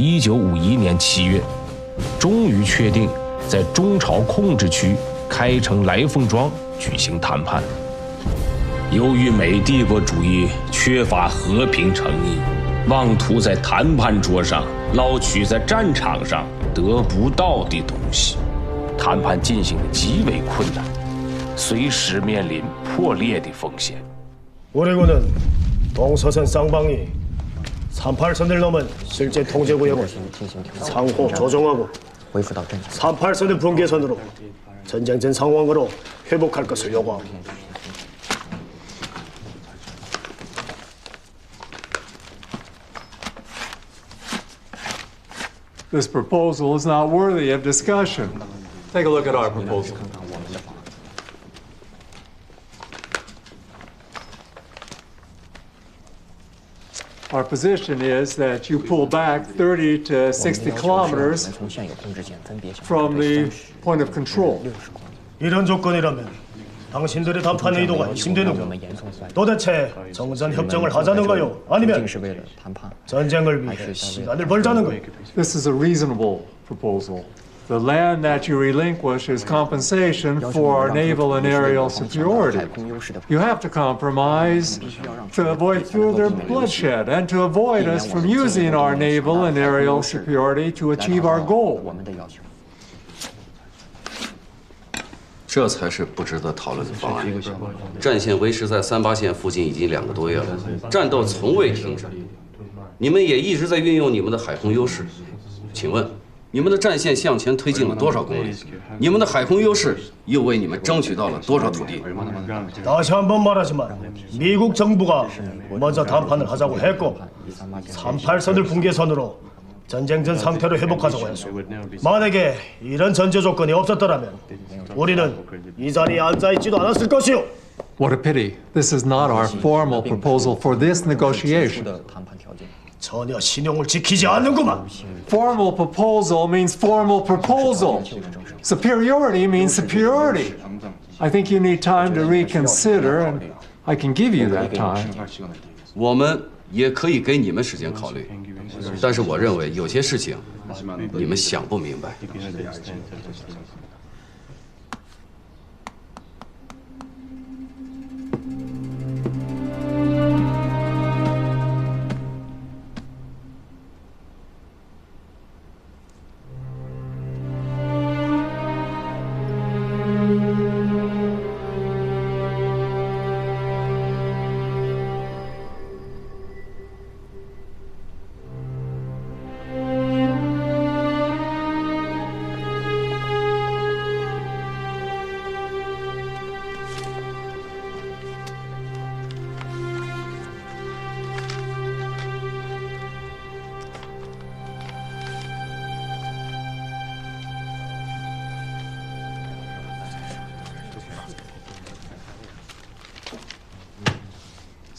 1951年7月，终于确定在中朝控制区开城来凤庄举行谈判。由于美帝国主义缺乏和平诚意，妄图在谈判桌上捞取在战场上得不到的东西，谈判进行的极为困难，随时面临破裂的风险。우리군은 동서선 쌍방이 38선을 넘은 실제 통제구역을 상호 조정하고 38선의 분계선으로 전쟁 전 상황으로 회복할 것을 요구하고. This proposal is not worthy of discussion. Take a look at our proposal. Our position is that you pull back 30 to 60 kilometers from the point of control. 이런 조건이라면 당신들의 담판 의도가 힘드는군. 도대체 정전 협정을 하자는가요? 아니면 전쟁을 위해 시간을 벌자는 거요? This is a reasonable proposal. The land that you relinquish is compensation for our naval and aerial superiority. You have to compromise to avoid further bloodshed and to avoid us from using our naval and aerial superiority to achieve our goal. 这才是不值得讨论的方案。战线维持在38线附近已经2个多月了，战斗从未停止。你们也一直在运用你们的海空优势。请问，你们的战线向前推进了多少公里？你们的海空优势又为你们争取到了多少土地？ 다시 한번 말하지만 미국 정부가 먼저談判을 하자고 했고 38선을 분계선으로 전쟁 전 상태로 회복하자고 했소. 만약에 이런 전제 조건이 없었더라면 우리는 이 자리에 앉아있지도 않았을 것이오. What a pity. This is not our formal proposal for this negotiation. 전혀 신용을 지키지 않는구만. Formal proposal means formal proposal. Superiority means superiority. I think you need time to reconsider, and I can give you that time. 我们也可以给你们时间考虑，但是我认为有些事情你们想不明白。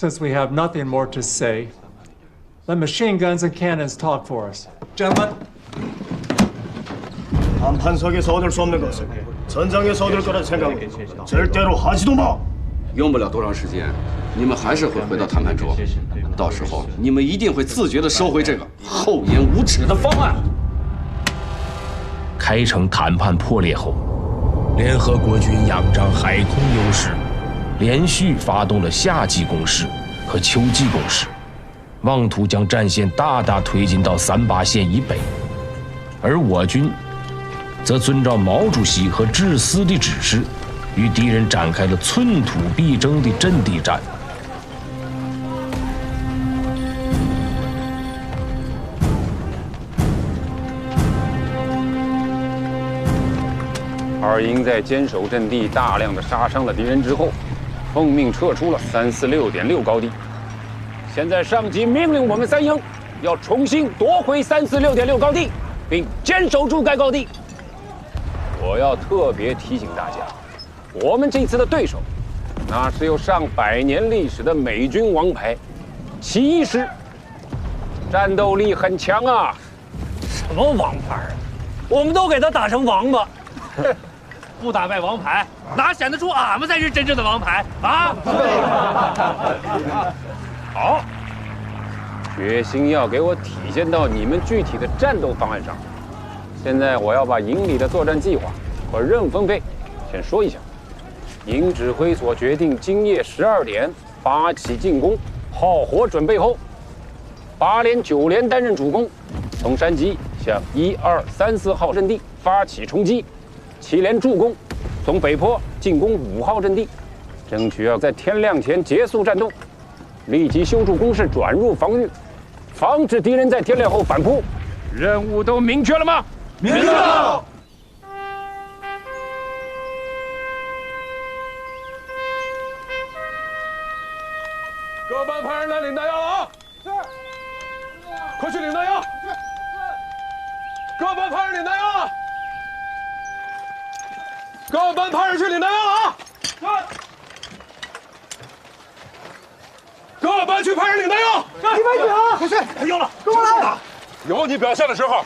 Since we have nothing more to say, let machine guns and cannons talk for us. Gentlemen.谈判석에서 얻을 수 없는 것을 전장에서 얻을 거란 생각은 절대로 하지도 마. 用不了多长时间，你们还是会回到谈判桌。到时候你们一定会自觉地收回这个厚颜无耻的方案。开城谈判破裂后，联合国军仰仗海空优势，连续发动了夏季攻势和秋季攻势，妄图将战线大大推进到38线以北。而我军则遵照毛主席和志思的指示，与敌人展开了寸土必争的阵地战。二营在坚守阵地，大量的杀伤了敌人之后，奉命撤出了346.6高地。现在上级命令我们3营要重新夺回346.6高地，并坚守住该高地。我要特别提醒大家，我们这次的对手，那是有上100年历史的美军王牌起义师，战斗力很强啊！什么王牌啊？我们都给他打成王八。不打败王牌，哪显得出俺们才是真正的王牌啊？好，决心要给我体现到你们具体的战斗方案上。现在我要把营里的作战计划和任务分配先说一下。营指挥所决定今夜12点发起进攻，炮火准备后，8连、9连担任主攻，从山脊向1、2、3、4号阵地发起冲击；7连助攻，从北坡进攻5号阵地，争取要在天亮前结束战斗，立即修筑工事，转入防御，防止敌人在天亮后反扑。任务都明确了吗？明白了。各班派人来领弹药了啊！是。快去领弹药。是。各班派人领弹药了。各班派人去领弹药了啊！是。各班去派人领弹药。190，快去！没有了，跟我来。有你表现的时候。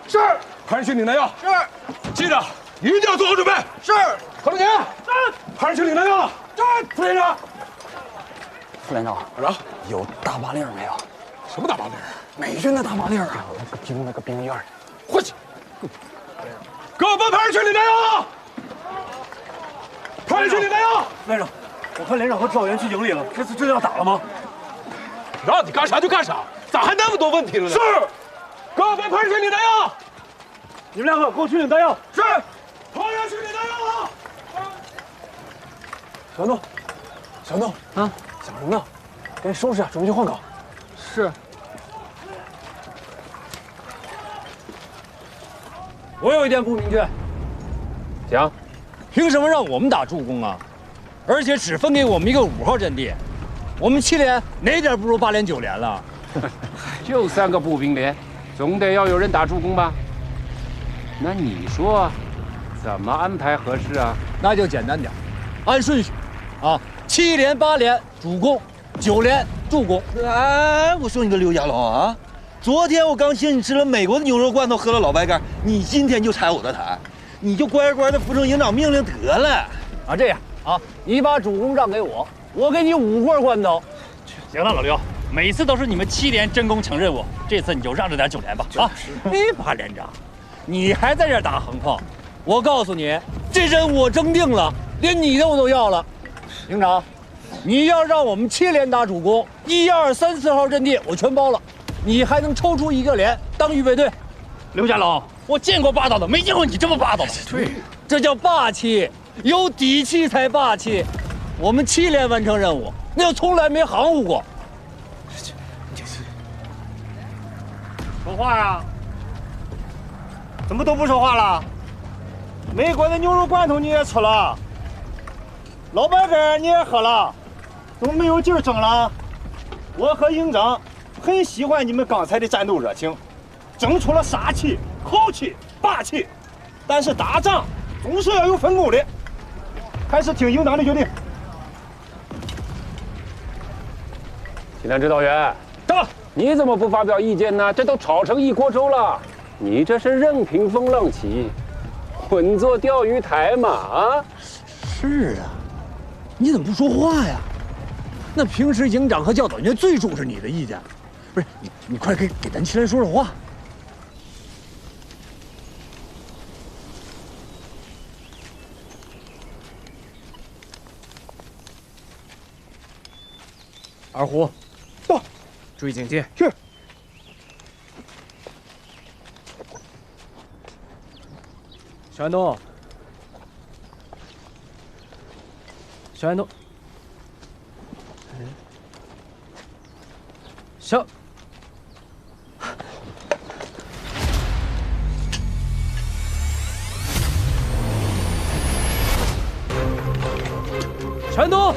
是。派人去领弹药。是。记着，一定要做好准备。是。何中年。是。派人去领弹药了。是。副连长。副连长，班长，有大麻令没有？什么大麻令？美军的大麻令啊！那个兵院。回去。各班派人去领弹药了。派人去领弹药。连长，我看连长和赵元去营里了，这次真的要打了吗？让你干啥就干啥，咋还那么多问题了呢？是。各班派人去领弹药。你们两个给我去领弹药。是。派人去领弹药了。小诺，小诺啊，想什么呢？赶紧收拾啊，准备去换岗。是。我有一点不明确，讲，凭什么让我们打助攻啊？而且只分给我们一个5号阵地，我们7连哪点不如8连、9连了？就3个步兵连，总得要有人打助攻吧？那你说怎么安排合适啊？那就简单点，按顺序，啊，7连、8连主攻，9连助攻。哎，我说你个刘家龙啊！昨天我刚请你吃了美国的牛肉罐头，喝了老白干，你今天就拆我的台，你就乖乖的服从营长命令得了。啊，这样啊，你把主攻让给我，我给你5罐罐头。行了，老刘，每次都是你们7连真攻抢任务，这次你就让着点9连吧。啊，8连长，你还在这打横炮？我告诉你，这任务我争定了，连你的我都要了。营长，你要让我们7连打主攻，1、2、3、4号阵地我全包了。你还能抽出1个连当预备队。刘家龙，我见过霸道的，没见过你这么霸道的。对，这叫霸气，有底气才霸气。我们7连完成任务，那就从来没含糊过。说话呀！怎么都不说话了？美国的牛肉罐头你也吃了，老白干你也喝了，怎么没有劲儿争了？我和营长很喜欢你们刚才的战斗热情，争出了杀气、豪气、霸气。但是打仗总是要有分工的，还是听营长的决定。西南指导员，到，你怎么不发表意见呢？这都炒成一锅粥了，你这是任凭风浪起，混作钓鱼台嘛？啊？是啊，你怎么不说话呀？那平时营长和教导员最重视你的意见。不是你快给咱7连说说话。二虎，到，注意警戒。是。小安东，小安东，小。小安东，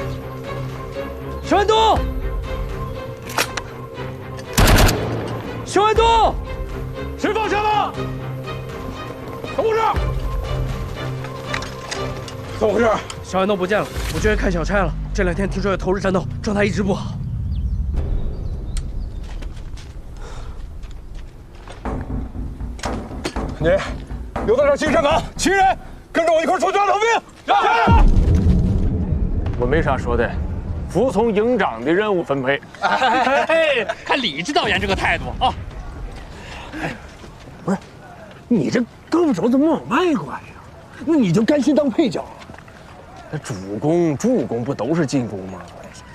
小安东，小安东，谁放下了？怎么回事？怎么回事？小安东不见了，我就去看小差了。这2天听说有投日战斗，状态一直不好。你留在这儿进上岗，7人跟着我一块儿出去抓逃兵。我没啥说的，服从营长的任务分配。看李指导员这个态度啊！不是，你这胳膊肘怎么往外拐呀？那你就干脆当配角。那主攻、助攻不都是进攻吗？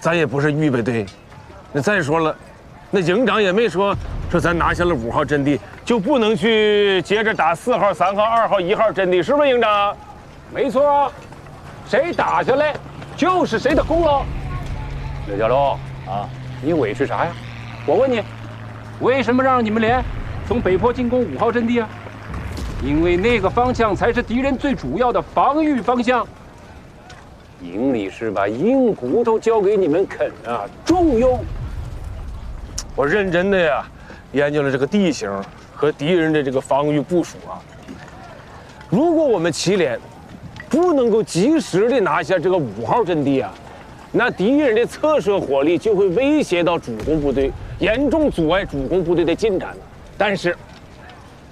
咱也不是预备队。那再说了，那营长也没说咱拿下了5号阵地就不能去接着打4号、3号、2号、1号阵地，是不是营长？没错，谁打下来就是谁的功劳。刘家龙啊，你委屈啥呀？我问你，为什么让你们连从北坡进攻5号阵地啊？因为那个方向才是敌人最主要的防御方向。营里是把硬骨头交给你们啃啊，重用。我认真的呀，研究了这个地形和敌人的这个防御部署啊。如果我们祁连不能够及时的拿下这个5号阵地啊，那敌人的侧射火力就会威胁到主攻部队，严重阻碍主攻部队的进展。但是，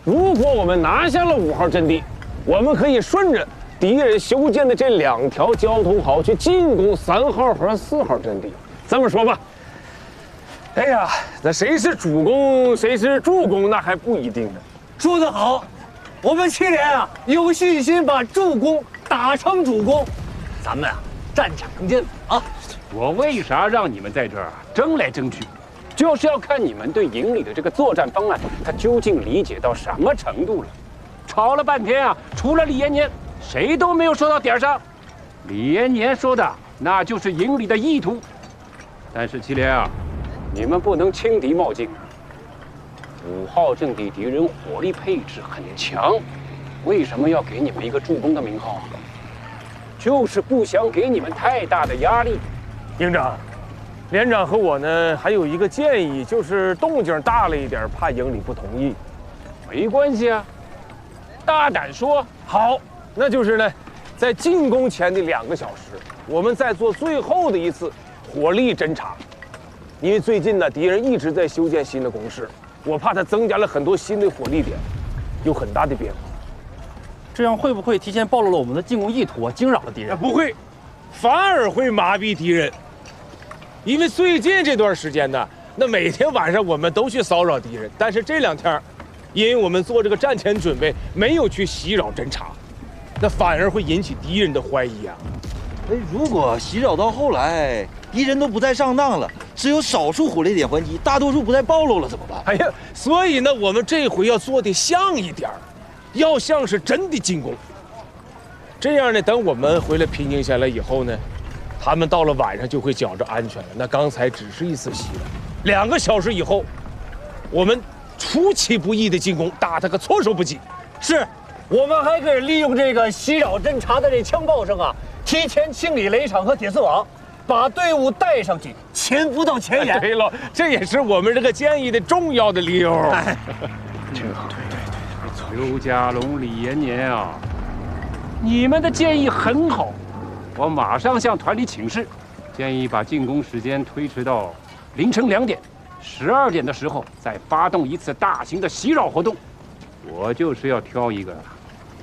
如果我们拿下了5号阵地，我们可以顺着敌人修建的这2条交通壕去进攻3号和4号阵地。这么说吧，哎呀，那谁是主攻，谁是助攻，那还不一定呢。说得好，我们祁连啊，有信心把助攻打成主攻。咱们啊，战场更近啊！我为啥让你们在这儿争来争去？就是要看你们对营里的这个作战方案，他究竟理解到什么程度了。吵了半天啊，除了李延年，谁都没有说到点上。李延年说的那就是营里的意图。但是祁连啊，你们不能轻敌冒进。5号阵地敌人火力配置很强，为什么要给你们一个助攻的名号啊？就是不想给你们太大的压力。营长，连长和我呢还有一个建议，就是动静大了一点，怕营里不同意。没关系啊，大胆说。好，那就是呢，在进攻前的2个小时，我们再做最后的一次火力侦察。因为最近呢，敌人一直在修建新的工事，我怕他增加了很多新的火力点，有很大的变化。这样会不会提前暴露了我们的进攻意图啊，惊扰了敌人？不会，反而会麻痹敌人。因为最近这段时间呢，那每天晚上我们都去骚扰敌人，但是这2天，因为我们做这个战前准备，没有去袭扰侦察，那反而会引起敌人的怀疑啊。哎，如果袭扰到后来，敌人都不再上当了，只有少数火力点还击，大多数不再暴露了，怎么办？哎呀，所以呢，我们这回要做的像一点，要像是真的进攻。这样呢，等我们回来平静下来以后呢，他们到了晚上就会觉着安全了。那刚才只是一次袭扰，2个小时以后，我们出其不意的进攻，打他个措手不及。是，我们还可以利用这个袭扰侦察的这枪炮声啊，提前清理雷场和铁丝网，把队伍带上去，潜伏到前沿。对了，这也是我们这个建议的重要的理由。哎，这个对，没错。刘家龙、李延年啊，你们的建议很好，我马上向团里请示，建议把进攻时间推迟到凌晨2点，12点的时候再发动一次大型的袭扰活动。我就是要挑一个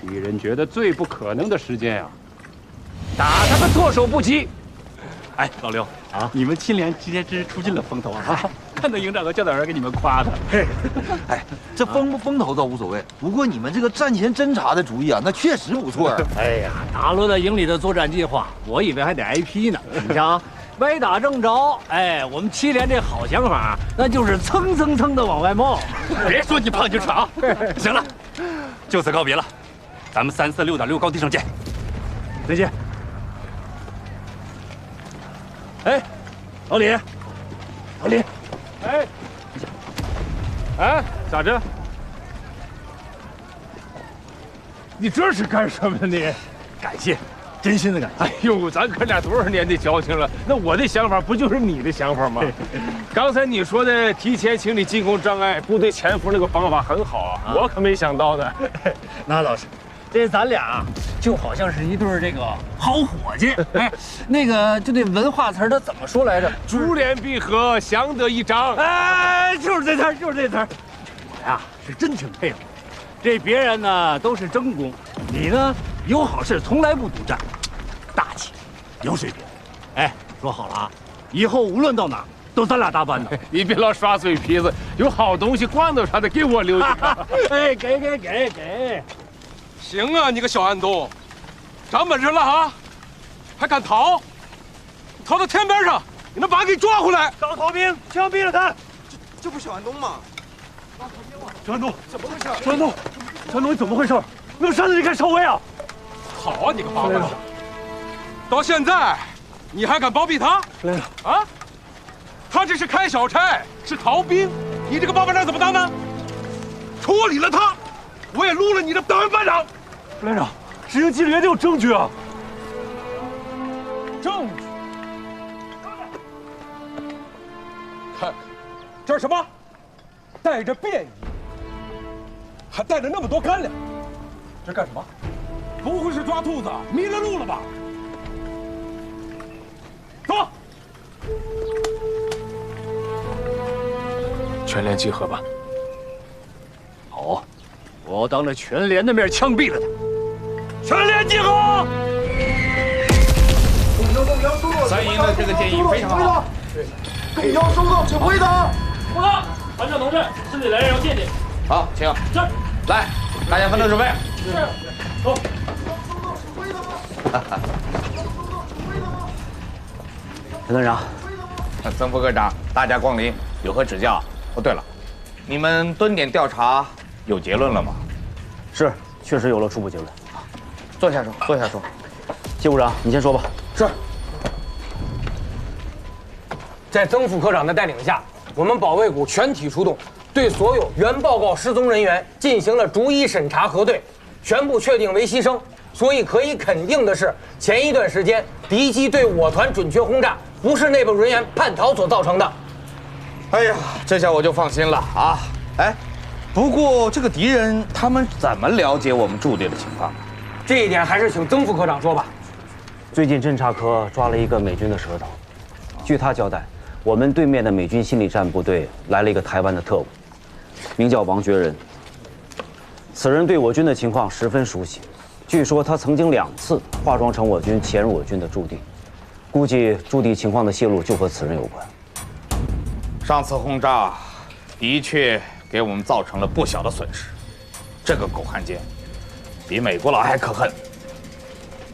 敌人觉得最不可能的时间啊，打他个措手不及。哎，老刘啊，你们祁连今天真是出尽了风头啊！看到营长和教导员给你们夸的。哎，这风不风头倒无所谓，不过你们这个战前侦察的主意啊，那确实不错啊。哎呀，打乱了营里的作战计划，我以为还得挨批呢。你瞧啊，歪打正着，哎，我们祁连这好想法，那就是蹭蹭蹭的往外冒。别说你胖就爽啊！行了，就此告别了，咱们346.6高地上见。再见。哎，老李，哎，咋着？你这是干什么呢？你感谢，真心的感谢。哎呦，咱哥俩多少年的交情了，那我的想法不就是你的想法吗？刚才你说的提前清理进攻障碍、部队潜伏那个方法很好啊，我可没想到呢。那倒是，这咱俩就好像是一对这个好伙计。哎，那个就那文化词儿，它怎么说来着？珠联璧合，相得益彰。哎，就是这词儿，就是这词儿。我呀是真挺佩服，这别人呢都是争功，你呢有好事从来不独占，大气，有水平。哎，说好了啊，以后无论到哪都咱俩搭班的。你别老耍嘴皮子，有好东西罐头啥的给我留下。哎，给。行啊，你个小安东，长本事了哈，还敢逃？逃到田边上，你能把他给抓回来？张逃兵枪毙了他。这不是小安东吗？小安东，怎么回事？小安东，你怎么回事？那么擅自离开少尉啊！好啊，你个八卦！到现在，你还敢包庇他？啊？他这是开小差，是逃兵，你这个报班长怎么当的？处理了他，我也撸了你的档案班长。副连长，执行纪律也得有证据啊！证据？看看，这是什么？带着便衣，还带着那么多干粮，这干什么？不会是抓兔子迷了路了吧？走！全连集合吧。好，我要当着全连的面枪毙了他。全连集合！三营的这个建议非常好。动摇收到，请回答。报告，团长同志，市里来人要见你。好，请。是。来，大家分头准备。是。走。陈团长，曾副科长，大驾光临，有何指教？哦，对了，你们蹲点调查有结论了吗？是，确实有了初步结论。坐下说，坐下说。谢部长，你先说吧。是。在曾副科长的带领下，我们保卫股全体出动，对所有原报告失踪人员进行了逐一审查核对，全部确定为牺牲。所以可以肯定的是，前一段时间敌机对我团准确轰炸，不是内部人员叛逃所造成的。哎呀，这下我就放心了啊！哎，不过这个敌人他们怎么了解我们驻地的情况？这一点还是请曾副科长说吧。最近侦察科抓了一个美军的蛇头，据他交代，我们对面的美军心理战部队来了一个台湾的特务，名叫王觉仁。此人对我军的情况十分熟悉。据说他曾经2次化妆成我军潜入我军的驻地，估计驻地情况的泄露就和此人有关。上次轰炸的确给我们造成了不小的损失，这个狗汉奸比美国佬还可恨。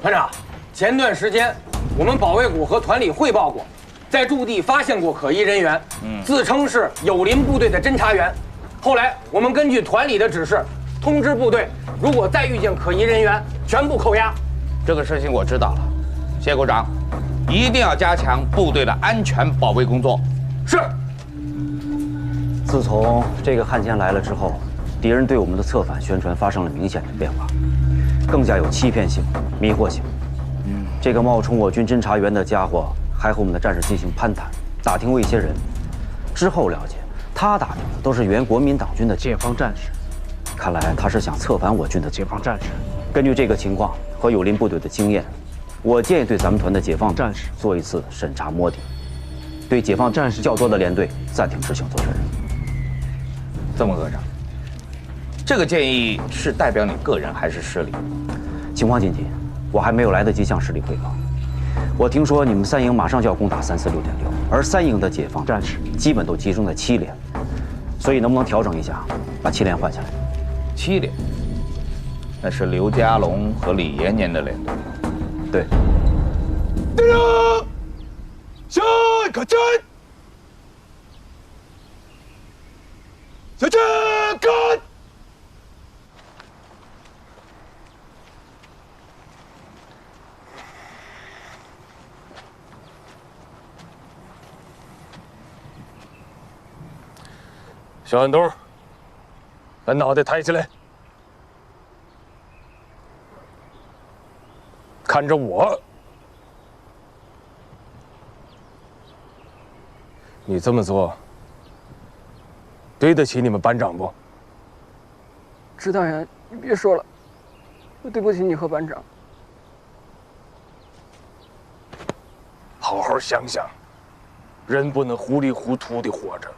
团长，前段时间我们保卫股和团里汇报过，在驻地发现过可疑人员，自称是友邻部队的侦察员。后来我们根据团里的指示，通知部队，如果再遇见可疑人员，全部扣押。这个事情我知道了，谢股长，一定要加强部队的安全保卫工作。是。自从这个汉奸来了之后，敌人对我们的策反宣传发生了明显的变化，更加有欺骗性、迷惑性。这个冒充我军侦察员的家伙还和我们的战士进行攀谈，打听过一些人。之后了解，他打听的都是原国民党军的解放战士。看来他是想策反我军的解放战士。根据这个情况和友邻部队的经验，我建议对咱们团的解放战士做一次审查摸底，对解放战士较多的连队暂停执行责任。曾副科长，这个建议是代表你个人还是师里？情况紧急，我还没有来得及向师里汇报。我听说你们3营马上就要攻打346.6，而3营的解放战士基本都集中在7连，所以能不能调整一下，把7连换下来？7连，那是刘家龙和李延年的连队。对。队长，下可战，下去干！小安东，把脑袋抬起来，看着我。你这么做，对得起你们班长不？指导员，你别说了，我对不起你和班长。好好想想，人不能糊里糊涂的活着，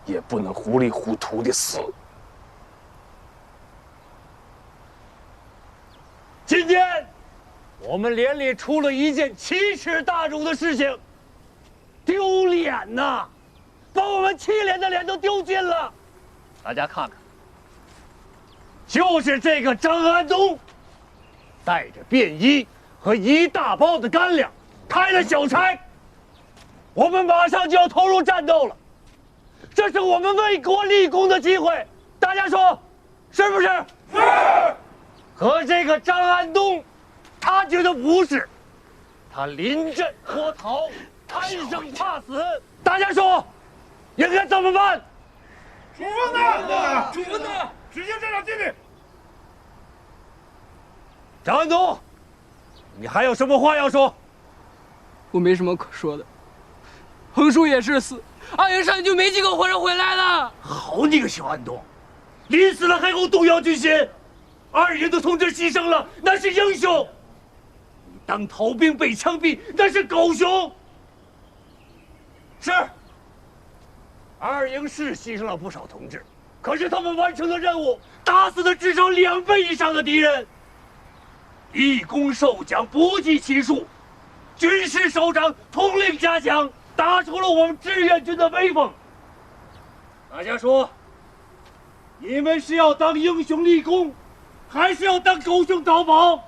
也不能糊里糊涂的死。今天，我们连里出了一件奇耻大辱的事情。脸呐，把我们7连的脸都丢尽了。大家看看，就是这个张安东，带着便衣和一大包的干粮，开了小差。我们马上就要投入战斗了，这是我们为国立功的机会，大家说是不是？是。可这个张安东，他觉得不是，他临阵脱逃，贪生怕死。大家说，应该怎么办？处分他！处分他！执行这场纪律。张安东，你还有什么话要说？我没什么可说的。横竖也是死，2营上就没几个活着回来了。好你个小安东，临死了还给我动摇军心！2营的同志牺牲了，那是英雄；你当逃兵被枪毙，那是狗熊。是，2营是牺牲了不少同志，可是他们完成的任务，打死了至少2倍以上的敌人。立功受奖不计其数，军师首长统领嘉奖，打出了我们志愿军的威风。大家说，你们是要当英雄立功，还是要当狗熊讨宝？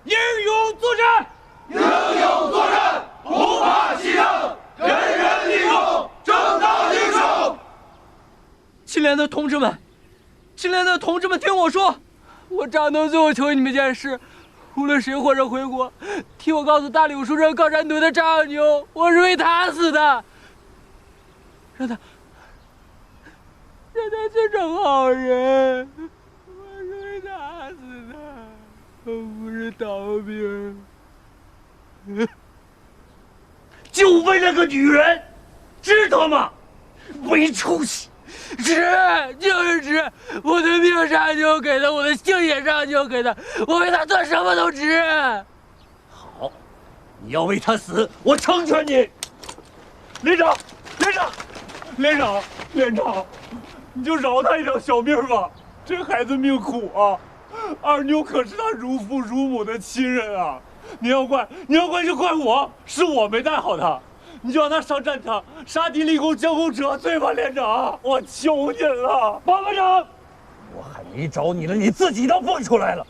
英勇作战！英勇作战，不怕牺牲，人人立功，正当英雄。7连的同志们，7连的同志们，听我说，我张安东最后求你们一件事，无论谁活着回国，替我告诉大柳书镇高山屯的张小牛，我是为他死的，让他去成好人，我是为他死的，我不是逃兵。就为了个女人，知道吗？没出息！值，就是值！我的命上就给他，我的姓也上就给他，我为他做什么都值。好，你要为他死，我成全你。连长，连长，连长，连长，你就饶他一条小命吧。这孩子命苦啊，二妞可是他如父如母的亲人啊。你要怪就怪我，是我没带好他。你就让他上战场，杀敌立功，将功折罪吧，连长！我求您了，报班长，我还没找你了，你自己都蹦出来了，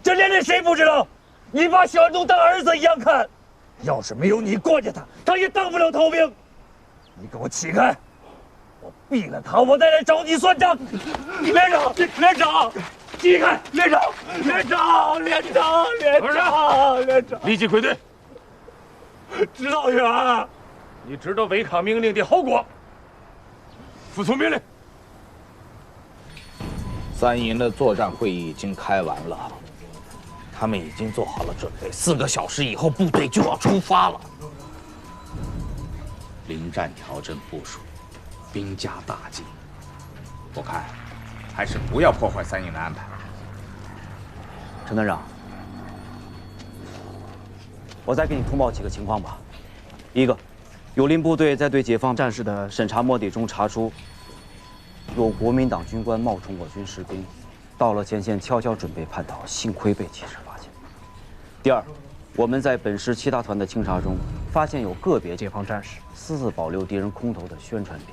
这连累谁不知道？你把小安东当儿子一样看，要是没有你惯着他，他也当不了逃兵。你给我起开！我毙了他，我再来找你算账。连长，连长，起开！连长，连长，连长，连长，连长，立即归队。指导员。你知道违抗命令的后果，服从命令。3营的作战会议已经开完了，他们已经做好了准备，4个小时以后部队就要出发了。临战调整部署，兵家大忌。我看还是不要破坏3营的安排。陈团长，我再给你通报几个情况吧。一个，友邻部队在对解放战士的审查摸底中查出，有国民党军官冒充我军士兵，到了前线悄悄准备叛逃，幸亏被及时发现。第二，我们在本师7大团的清查中，发现有个别解放战士私自保留敌人空投的宣传品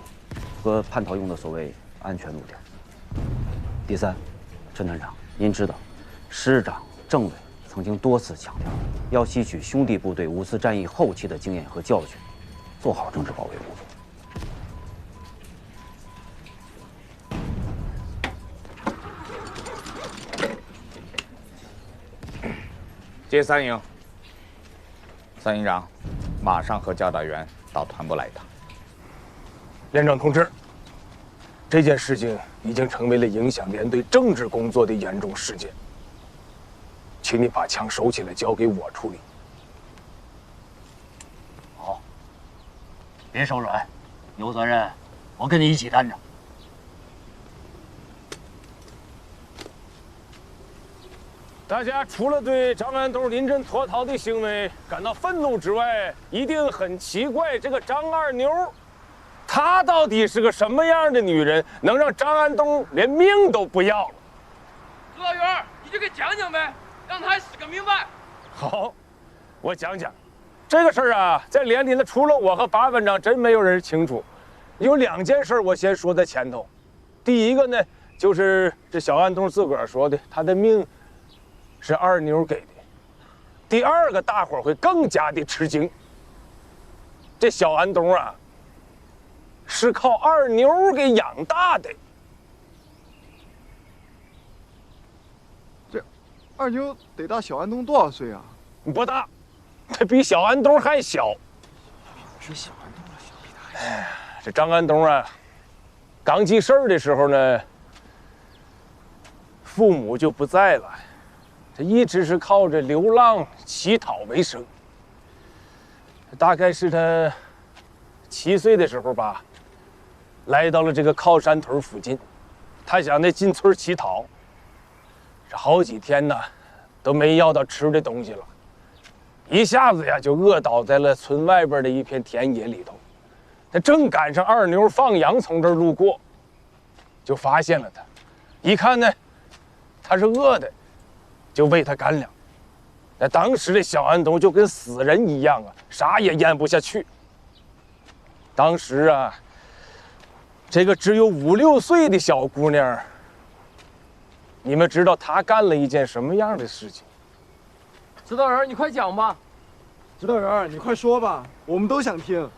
和叛逃用的所谓安全路条。第三，陈团长，您知道，师长、政委曾经多次强调，要吸取兄弟部队5次战役后期的经验和教训，做好政治保卫工作。接3营，3营长，马上和教导员到团部来一趟。连长同志，这件事情已经成为了影响连队政治工作的严重事件，请你把枪收起来，交给我处理。好，别手软，有责任我跟你一起担着。大家除了对张安东临阵脱逃的行为感到愤怒之外，一定很奇怪，这个张二妞，她到底是个什么样的女人，能让张安东连命都不要了？指导员，你就给讲讲呗，让他死个明白。好，我讲讲。这个事儿啊，在连里呢，除了我和八班长，真没有人清楚。有2件事我先说在前头。第一个呢，就是这小安东自个儿说的，他的命是二妞给的。第二个，大伙儿会更加的吃惊。这小安东啊，是靠二妞给养大的。这二妞得大小安东多少岁啊？不大，他比小安东还小。比小安东还小，比他还小。哎呀，这张安东啊，刚记事儿的时候呢，父母就不在了，他一直是靠着流浪乞讨为生。大概是他7岁的时候吧，来到了这个靠山屯附近，他想呢进村乞讨，这好几天呢都没要到吃的东西了，一下子呀就饿倒在了村外边的一片田野里头。他正赶上二妞放羊从这儿路过，就发现了他，一看呢他是饿的，就喂他干粮。那当时的小安东就跟死人一样啊，啥也咽不下去。当时啊，这个只有5、6岁的小姑娘，你们知道她干了一件什么样的事情？指导员，你快讲吧。指导员，你快说吧，我们都想听。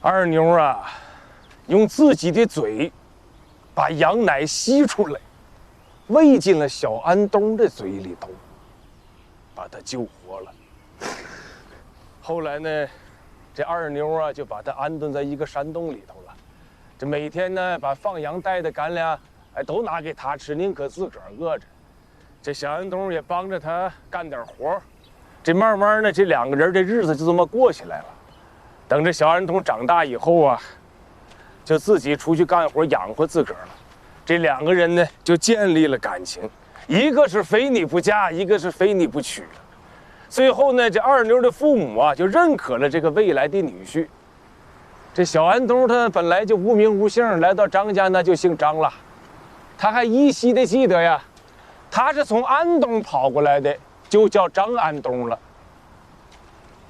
二妞啊，用自己的嘴把羊奶吸出来，喂进了小安东的嘴里头，把他救活了。后来呢，这二妞啊就把他安顿在一个山洞里头了。这每天呢，把放羊带的干粮，都拿给他吃，宁可自个儿饿着。这小安东也帮着他干点活。这慢慢呢，这2个人的日子就这么过起来了。等着小安东长大以后啊，就自己出去干活养活自个儿了。这2个人呢，就建立了感情，一个是非你不嫁，一个是非你不娶。最后呢，这二妞的父母啊，就认可了这个未来的女婿。这小安东他本来就无名无姓，来到张家那就姓张了。他还依稀的记得呀，他是从安东跑过来的，就叫张安东了。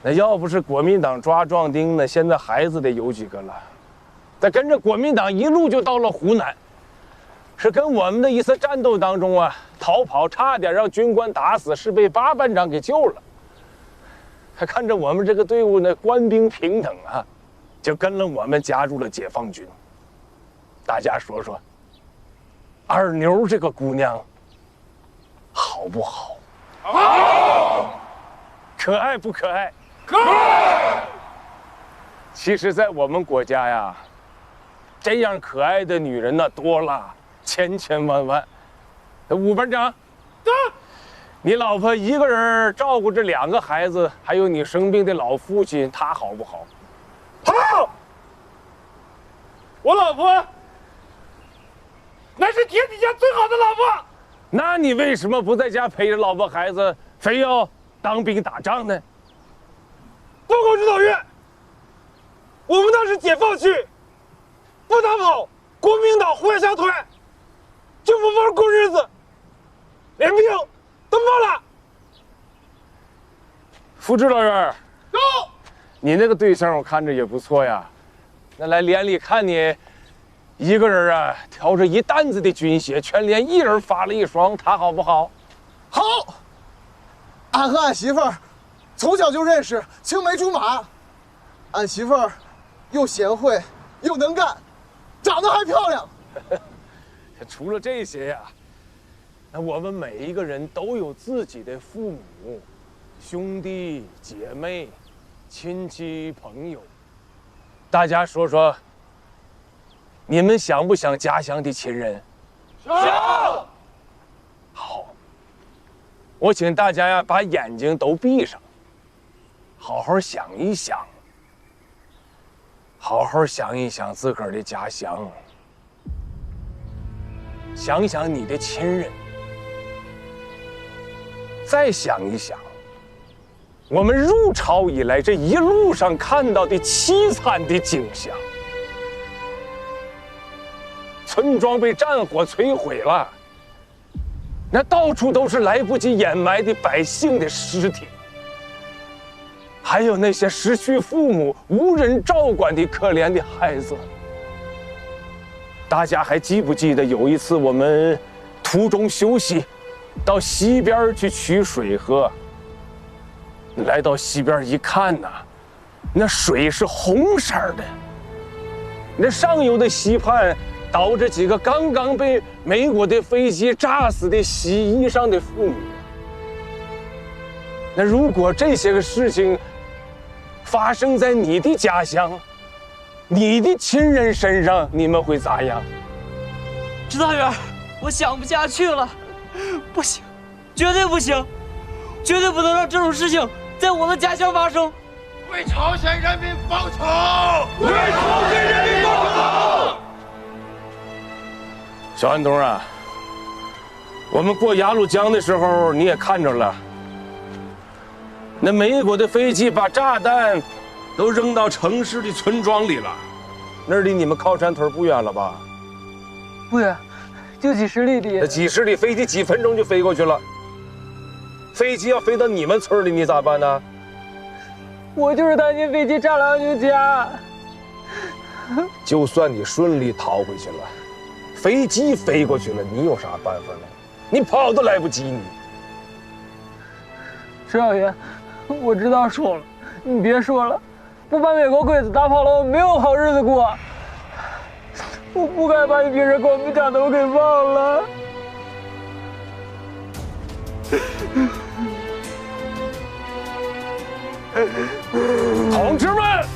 那要不是国民党抓壮丁呢，现在孩子得有几个了。他跟着国民党一路就到了湖南，是跟我们的一次战斗当中啊逃跑，差点让军官打死，是被八班长给救了。他看着我们这个队伍呢官兵平等啊，就跟了我们加入了解放军。大家说说，二妞这个姑娘好不好？好。可爱不可爱？可爱。其实，在我们国家呀，这样可爱的女人呢多了，千千万万。武班长，你老婆一个人照顾这2个孩子，还有你生病的老父亲，她好不好？好。我老婆那是天底下最好的老婆。那你为什么不在家陪着老婆孩子，非要当兵打仗呢？报告指导员，我们那是解放区，不打跑，国民党互相推，就不玩过日子，连兵都没了。副指导员，走。你那个对象我看着也不错呀，那来连里看你，一个人啊挑着一担子的军鞋，全连一人发了1双，他好不好？好。俺和俺媳妇儿从小就认识，青梅竹马。俺媳妇儿又贤惠又能干，长得还漂亮。除了这些呀，那我们每一个人都有自己的父母、兄弟姐妹、亲戚朋友。大家说说，你们想不想家乡的亲人？想。好。我请大家呀，把眼睛都闭上，好好想一想，好好想一想自个儿的家乡，想想你的亲人，再想一想，我们入朝以来这一路上看到的凄惨的景象。村庄被战火摧毁了。那到处都是来不及掩埋的百姓的尸体，还有那些失去父母、无人照管的可怜的孩子。大家还记不记得有一次我们途中休息，到溪边去取水喝？来到溪边一看呐，那水是红色的，那上游的溪畔倒着几个刚刚被美国的飞机炸死的洗衣裳的妇女。那如果这些个事情发生在你的家乡，你的亲人身上，你们会咋样？指导员，我想不下去了，不行，绝对不行，绝对不能让这种事情在我的家乡发生。为朝鲜人民报仇！为朝鲜人民报仇！小安东啊，我们过鸭绿江的时候，你也看着了，那美国的飞机把炸弹都扔到城市的村庄里了，那儿离你们靠山屯不远了吧？不远，就几十里地。那几十里飞机几分钟就飞过去了。飞机要飞到你们村里，你咋办呢？我就是担心飞机炸了就家。就算你顺利逃回去了，飞机飞过去了，你有啥办法呢？你跑都来不及你。指导员，我知道错了，你别说了，不把美国鬼子打跑了，我没有好日子过。我不该把你平时给我们讲的我给忘了。同志们，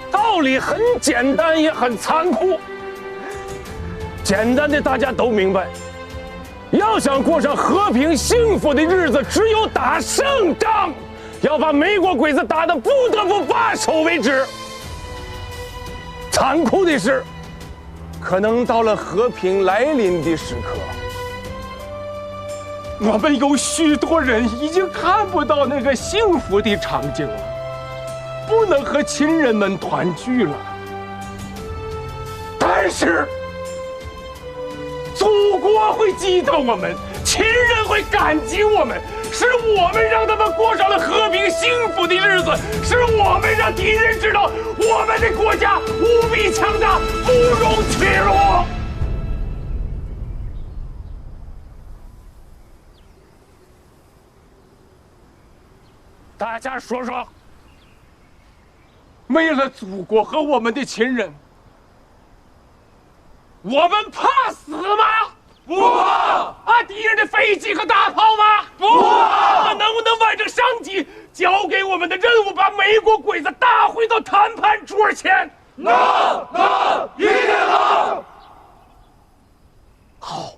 道理很简单，也很残酷。简单的大家都明白，要想过上和平幸福的日子，只有打胜仗，要把美国鬼子打得不得不罢手为止。残酷的是，可能到了和平来临的时刻，我们有许多人已经看不到那个幸福的场景了，不能和亲人们团聚了。但是，祖国会记得我们，亲人会感激我们，是我们让他们过上了和平幸福的日子，是我们让敌人知道我们的国家无比强大，不容屈辱。大家说说，为了祖国和我们的亲人，我们怕死吗？不怕！怕敌人的飞机和大炮吗？不怕！那能不能完成上级交给我们的任务，把美国鬼子打回到谈判桌前？能，一定能！好，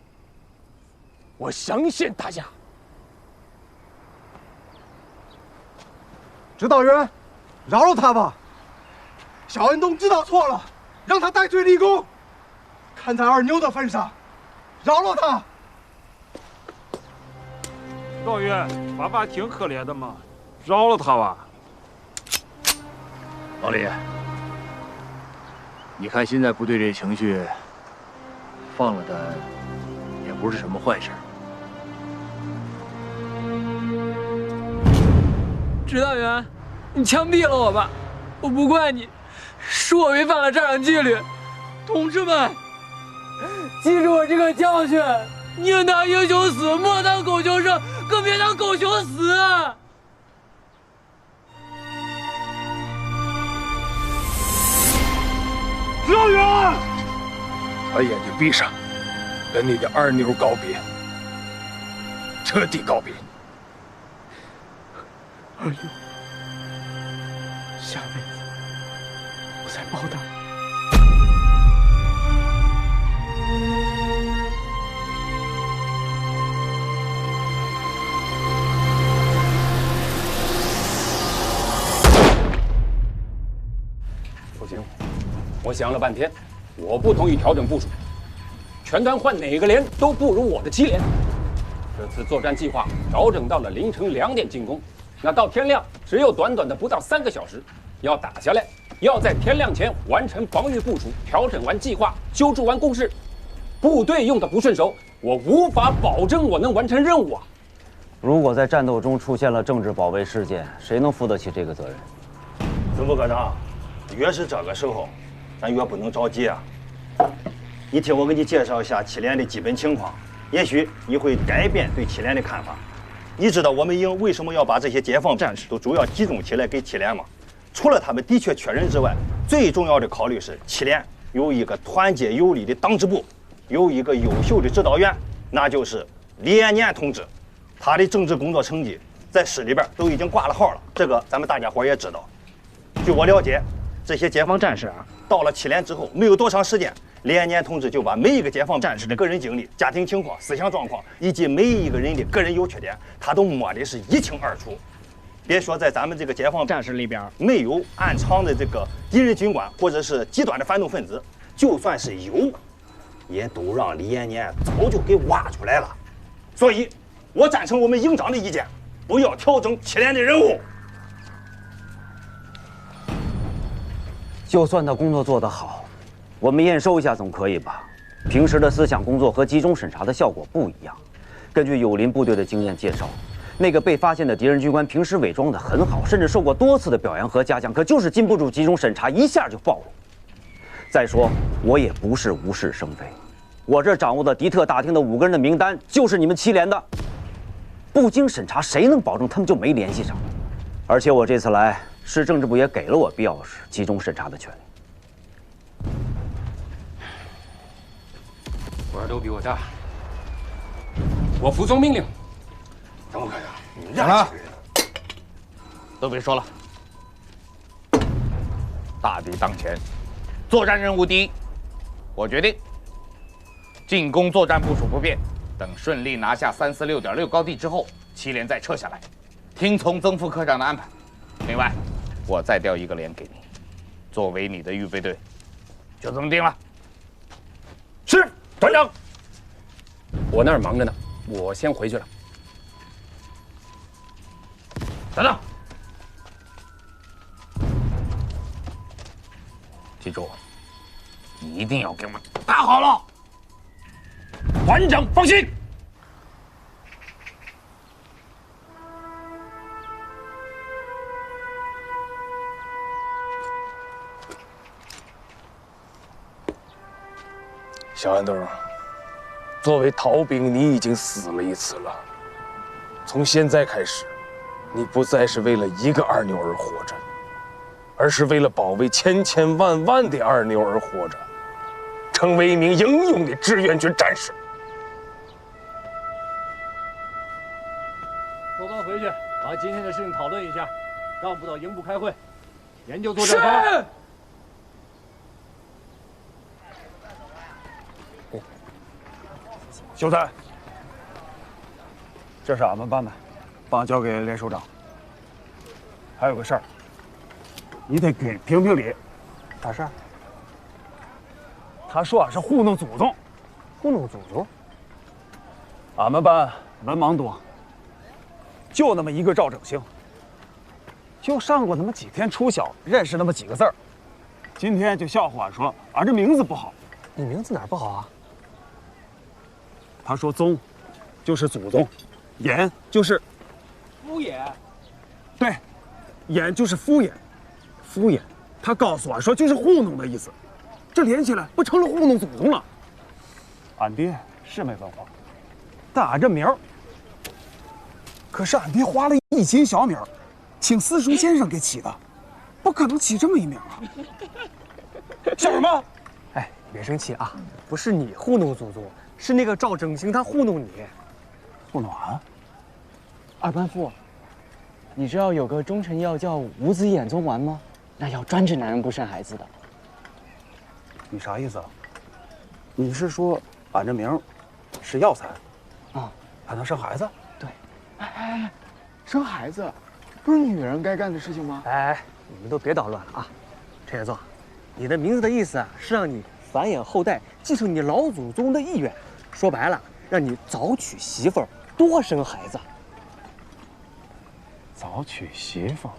我相信大家。指导员，饶了他吧。小安东知道错了，让他戴罪立功。看在二妞的份上，饶了他。指导员，爸爸挺可怜的嘛，饶了他吧。老李，你看现在部队这情绪，放了他也不是什么坏事。指导员，你枪毙了我吧，我不怪你，是我违反了战场纪律。同志们，记住我这个教训：宁当英雄死，莫当狗熊生，更别当狗熊死。指导员，把眼睛闭上，跟你的二妞告别，彻底告别。二妞，下辈子我再报答。不行，我想了半天，我不同意调整部署，全团换哪个连都不如我的7连。这次作战计划调整到了凌晨2点进攻。那到天亮只有短短的不到3个小时，要打下来，要在天亮前完成防御部署，调整完计划，修筑完工事。部队用的不顺手，我无法保证我能完成任务啊！如果在战斗中出现了政治保卫事件，谁能负得起这个责任？曾副科长，越是这个时候，咱越不能着急啊。你听我给你介绍一下七连的基本情况，也许你会改变对七连的看法。你知道我们营为什么要把这些解放战士都主要集中起来给七连吗？除了他们的确缺人之外，最重要的考虑是七连有一个团结有力的党支部，有一个优秀的指导员，那就是李延年同志。他的政治工作成绩在市里边都已经挂了号了，这个咱们大家伙也知道。据我了解，这些解放战士啊，到了七连之后没有多长时间，李延年同志就把每一个解放战士的个人经历、家庭情况、思想状况以及每一个人的个人优缺点，他都摸的是一清二楚。别说在咱们这个解放战士里边没有暗藏的这个敌人军官或者是极端的反动分子，就算是有，也都让李延年早就给挖出来了。所以，我赞成我们营长的意见，不要调整七连的人物。就算他工作做得好，我们验收一下总可以吧？平时的思想工作和集中审查的效果不一样。根据友邻部队的经验介绍，那个被发现的敌人军官平时伪装得很好，甚至受过多次的表扬和嘉奖，可就是经不住集中审查，一下就暴露。再说，我也不是无事生非，我这掌握的敌特大厅的5个人的名单就是你们七连的，不经审查，谁能保证他们就没联系上？而且我这次来，市政治部也给了我必要时集中审查的权利。官都比我大，我服从命令。张副科长，你行了，都别说了。大敌当前，作战任务第一，我决定进攻作战部署不变，等顺利拿下346.6高地之后，七连再撤下来，听从曾副科长的安排。另外，我再调一个连给你，作为你的预备队，就这么定了。是，团长。我那儿忙着呢，我先回去了。等等，记住，一定要给我们打好了。团长放心。小安东，作为逃兵，你已经死了一次了。从现在开始，你不再是为了一个二妞而活着，而是为了保卫千千万万的二妞而活着，成为一名英勇的志愿军战士。收班回去，把今天的事情讨论一下，让部到营部开会，研究作战方案。秀才，这是俺们班的，帮交给连首长。还有个事儿，你得给评评理。啥事儿？他说俺是糊弄祖宗。糊弄祖宗？俺们班文盲多，就那么一个赵正兴，就上过那么几天初小，认识那么几个字儿。今天就笑话俺说俺这名字不好。你名字哪儿不好啊？他说宗就是祖宗，衍就是敷衍。对，衍就是敷衍，敷衍。他告诉我说就是糊弄的意思，这连起来不成了糊弄祖宗了？俺爹是没文化，但俺这名儿可是俺爹花了1斤小米，请私塾先生给起的，不可能起这么一名啊！笑什么？哎，别生气啊，不是你糊弄祖宗。是那个赵正兴，他糊弄你，糊弄俺。二班副，你知道有个忠臣要叫五子衍宗丸吗？那要专治男人不生孩子的。你啥意思？你是说俺这名是药材啊，还能生孩子？对。哎，生孩子不是女人该干的事情吗？哎，你们都别捣乱了啊！陈学宗，你的名字的意思啊，是让你繁衍后代，继承你老祖宗的意愿。说白了，让你早娶媳妇儿，多生孩子。早娶媳妇儿，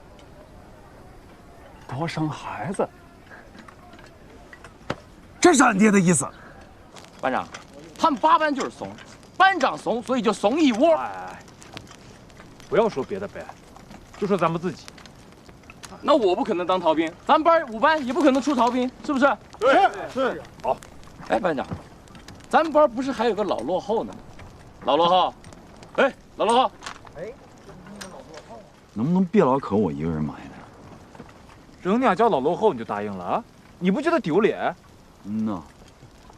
多生孩子，这是俺爹的意思。班长，他们8班就是怂，班长怂，所以就怂一窝。不要说别的呗，就说咱们自己。那我不可能当逃兵，咱们班5班也不可能出逃兵，是不是？是。好。哎，班长，咱们班不是还有个老落后呢？老落后，哎，老落后，哎，能不能别老可我一个人埋汰？人家叫老落后你就答应了啊？你不觉得丢脸？嗯呐，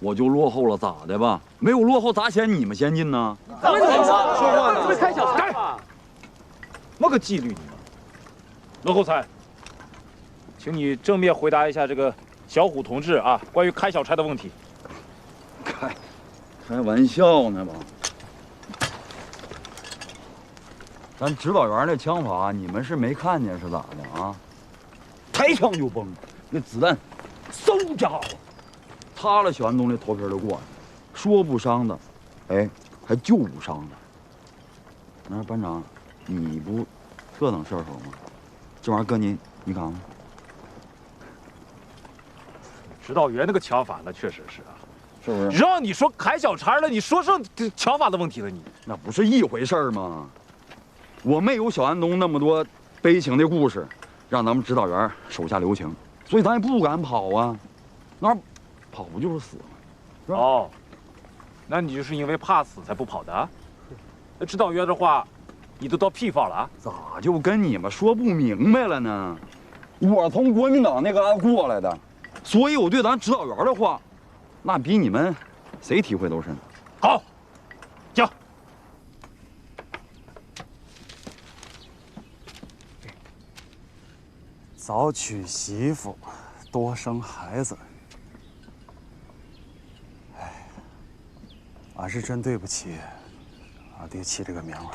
我就落后了咋的吧？没有落后咋显你们先进呢？说话呢？开小差吧？没个纪律你们。罗厚才，请你正面回答一下这个小虎同志啊关于开小差的问题。开玩笑呢吧？咱指导员那枪法，你们是没看见是咋的啊？抬枪就崩，那子弹，嗖家伙，擦了小安东的头皮就过来，说不伤的，哎，还就不伤的。那班长，你不特等射手吗？这玩意儿搁你敢吗？指导员那个枪法那确实是啊。是不是？让你说开小差了，你说上枪法的问题了你？那不是一回事儿吗？我没有小安东那么多悲情的故事，让咱们指导员手下留情，所以咱也不敢跑啊。那跑不就是死吗？是吧？哦，那你就是因为怕死才不跑的？那指导员的话，你都到屁放了啊？咋就跟你们说不明白了呢？我从国民党那个案过来的，所以我对咱指导员的话。那比你们谁体会都深。好，讲。早娶媳妇，多生孩子。哎，俺是真对不起俺爹起这个名了。